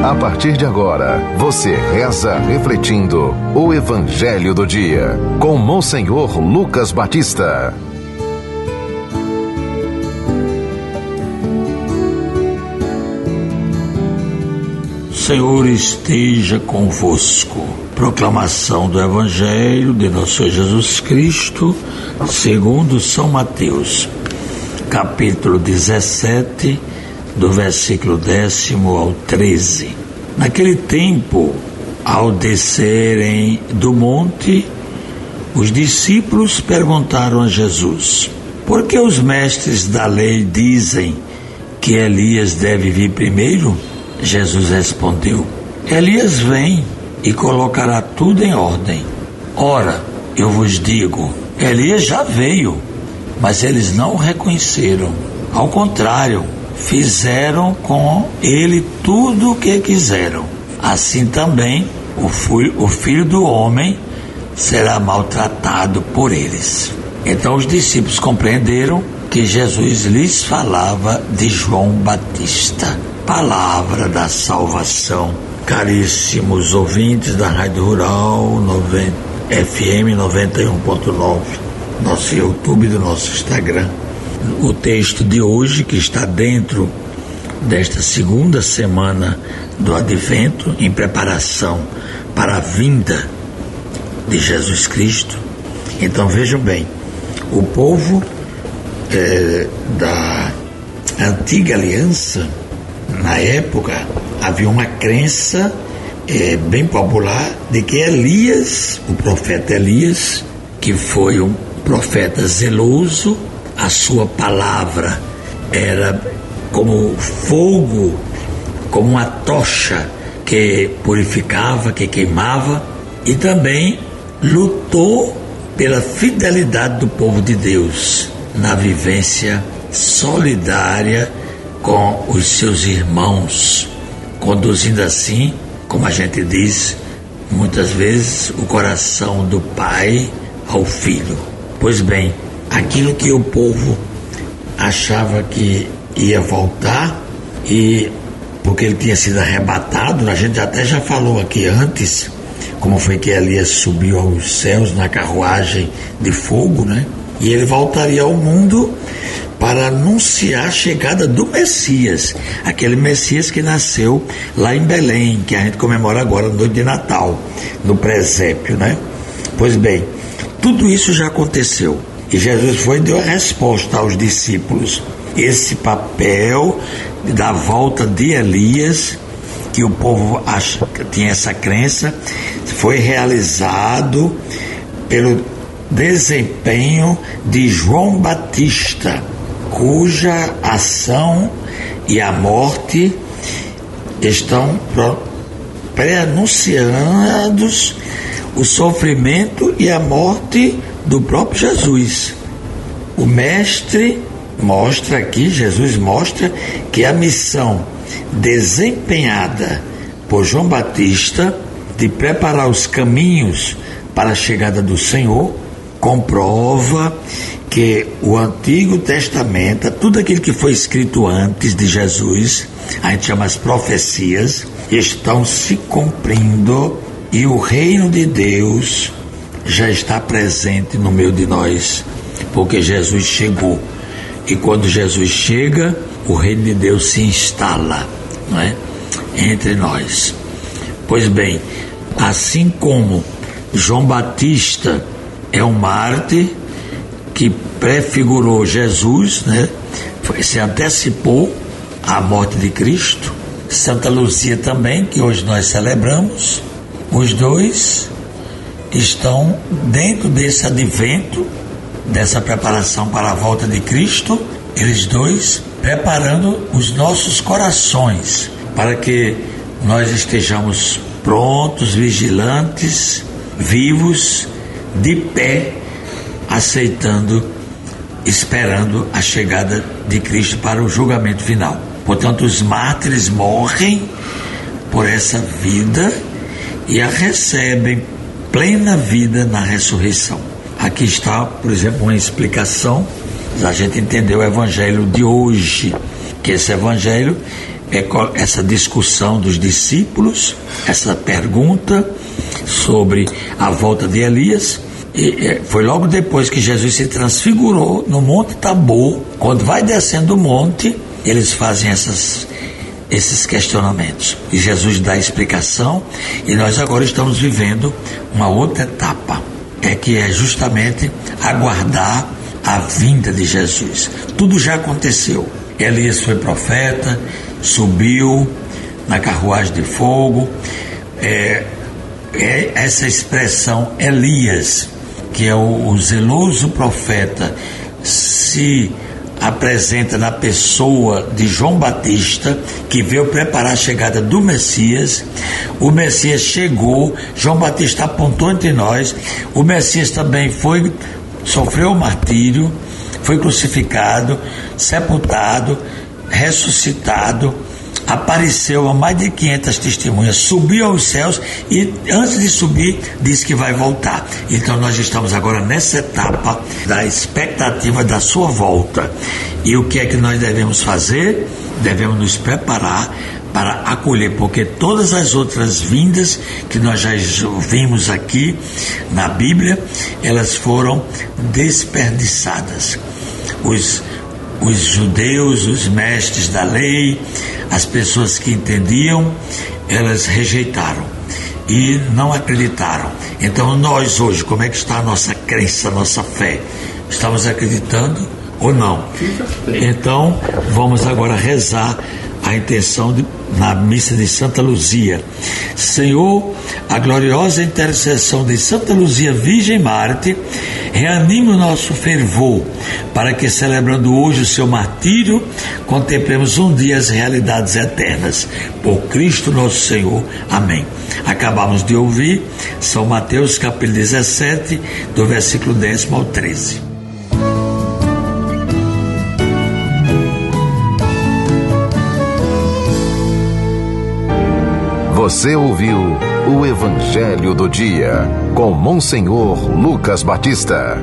A partir de agora, você reza refletindo o Evangelho do Dia, com Monsenhor Lucas Batista. Senhor esteja convosco. Proclamação do Evangelho de nosso Senhor Jesus Cristo, segundo São Mateus, capítulo 17, do versículo 10 ao 13. Naquele tempo, ao descerem do monte, os discípulos perguntaram a Jesus: por que os mestres da lei dizem que Elias deve vir primeiro? Jesus respondeu: Elias vem e colocará tudo em ordem. Ora, eu vos digo, Elias já veio, mas eles não o reconheceram. Ao contrário, fizeram com ele tudo o que quiseram. Assim também o Filho do Homem será maltratado por eles. Então os discípulos compreenderam que Jesus lhes falava de João Batista. Palavra da salvação. Caríssimos ouvintes da Rádio Rural FM 91.9, nosso YouTube e do nosso Instagram. O texto de hoje, que está dentro desta segunda semana do Advento, em preparação para a vinda de Jesus Cristo. Então vejam bem, o povo da antiga aliança, na época, havia uma crença bem popular de que Elias, o profeta Elias, que foi um profeta zeloso, a sua palavra era como fogo, como uma tocha que purificava, que queimava, e também lutou pela fidelidade do povo de Deus na vivência solidária com os seus irmãos, conduzindo assim, como a gente diz muitas vezes, o coração do pai ao filho. Pois bem, aquilo que o povo achava que ia voltar, e porque ele tinha sido arrebatado, a gente até já falou aqui antes, como foi que Elias subiu aos céus na carruagem de fogo, né? E ele voltaria ao mundo para anunciar a chegada do Messias, aquele Messias que nasceu lá em Belém, que a gente comemora agora no noite de Natal, no presépio, né? Pois bem, tudo isso já aconteceu, e Jesus foi e deu a resposta aos discípulos. Esse papel da volta de Elias, que o povo tinha essa crença, foi realizado pelo desempenho de João Batista, cuja ação e a morte estão pré-anunciados o sofrimento e a morte do próprio Jesus. O mestre mostra aqui, Jesus mostra que a missão desempenhada por João Batista de preparar os caminhos para a chegada do Senhor comprova que o Antigo Testamento, tudo aquilo que foi escrito antes de Jesus, a gente chama as profecias, estão se cumprindo, e o reino de Deus já está presente no meio de nós, porque Jesus chegou. E quando Jesus chega, o reino de Deus se instala, não é? Entre nós. Pois bem, assim como João Batista é um mártir que prefigurou Jesus, né? Se antecipou à morte de Cristo. Santa Luzia também, que hoje nós celebramos. Os dois estão dentro desse advento, dessa preparação para a volta de Cristo, eles dois preparando os nossos corações para que nós estejamos prontos, vigilantes, vivos, de pé, aceitando, esperando a chegada de Cristo para o julgamento final. Portanto, os mártires morrem por essa vida e a recebem plena vida na ressurreição. Aqui está, por exemplo, uma explicação, a gente entender o evangelho de hoje, que esse evangelho essa discussão dos discípulos, essa pergunta sobre a volta de Elias. E foi logo depois que Jesus se transfigurou no Monte Tabor. Quando vai descendo o monte, eles fazem esses questionamentos. E Jesus dá a explicação, e nós agora estamos vivendo uma outra etapa, que é justamente aguardar a vinda de Jesus. Tudo já aconteceu. Elias foi profeta, subiu na carruagem de fogo. Essa expressão Elias, que é o zeloso profeta, se apresenta na pessoa de João Batista, que veio preparar a chegada do Messias. O Messias chegou, João Batista apontou entre nós. O Messias também sofreu o martírio, foi crucificado, sepultado, ressuscitado, apareceu a mais de 500 testemunhas, subiu aos céus e antes de subir disse que vai voltar. Então nós estamos agora nessa etapa da expectativa da sua volta. E o que é que nós devemos fazer? Devemos nos preparar para acolher, porque todas as outras vindas que nós já vimos aqui na Bíblia, elas foram desperdiçadas. Os judeus, os mestres da lei, as pessoas que entendiam, elas rejeitaram e não acreditaram. Então nós hoje, como é que está a nossa crença, a nossa fé? Estamos acreditando ou não? Então vamos agora rezar a intenção na missa de Santa Luzia. Senhor, a gloriosa intercessão de Santa Luzia Virgem Mártir reanime o nosso fervor, para que, celebrando hoje o seu martírio, contemplemos um dia as realidades eternas. Por Cristo nosso Senhor. Amém. Acabamos de ouvir São Mateus capítulo 17, do versículo 10 ao 13. Você ouviu o Evangelho do Dia, com Monsenhor Lucas Batista.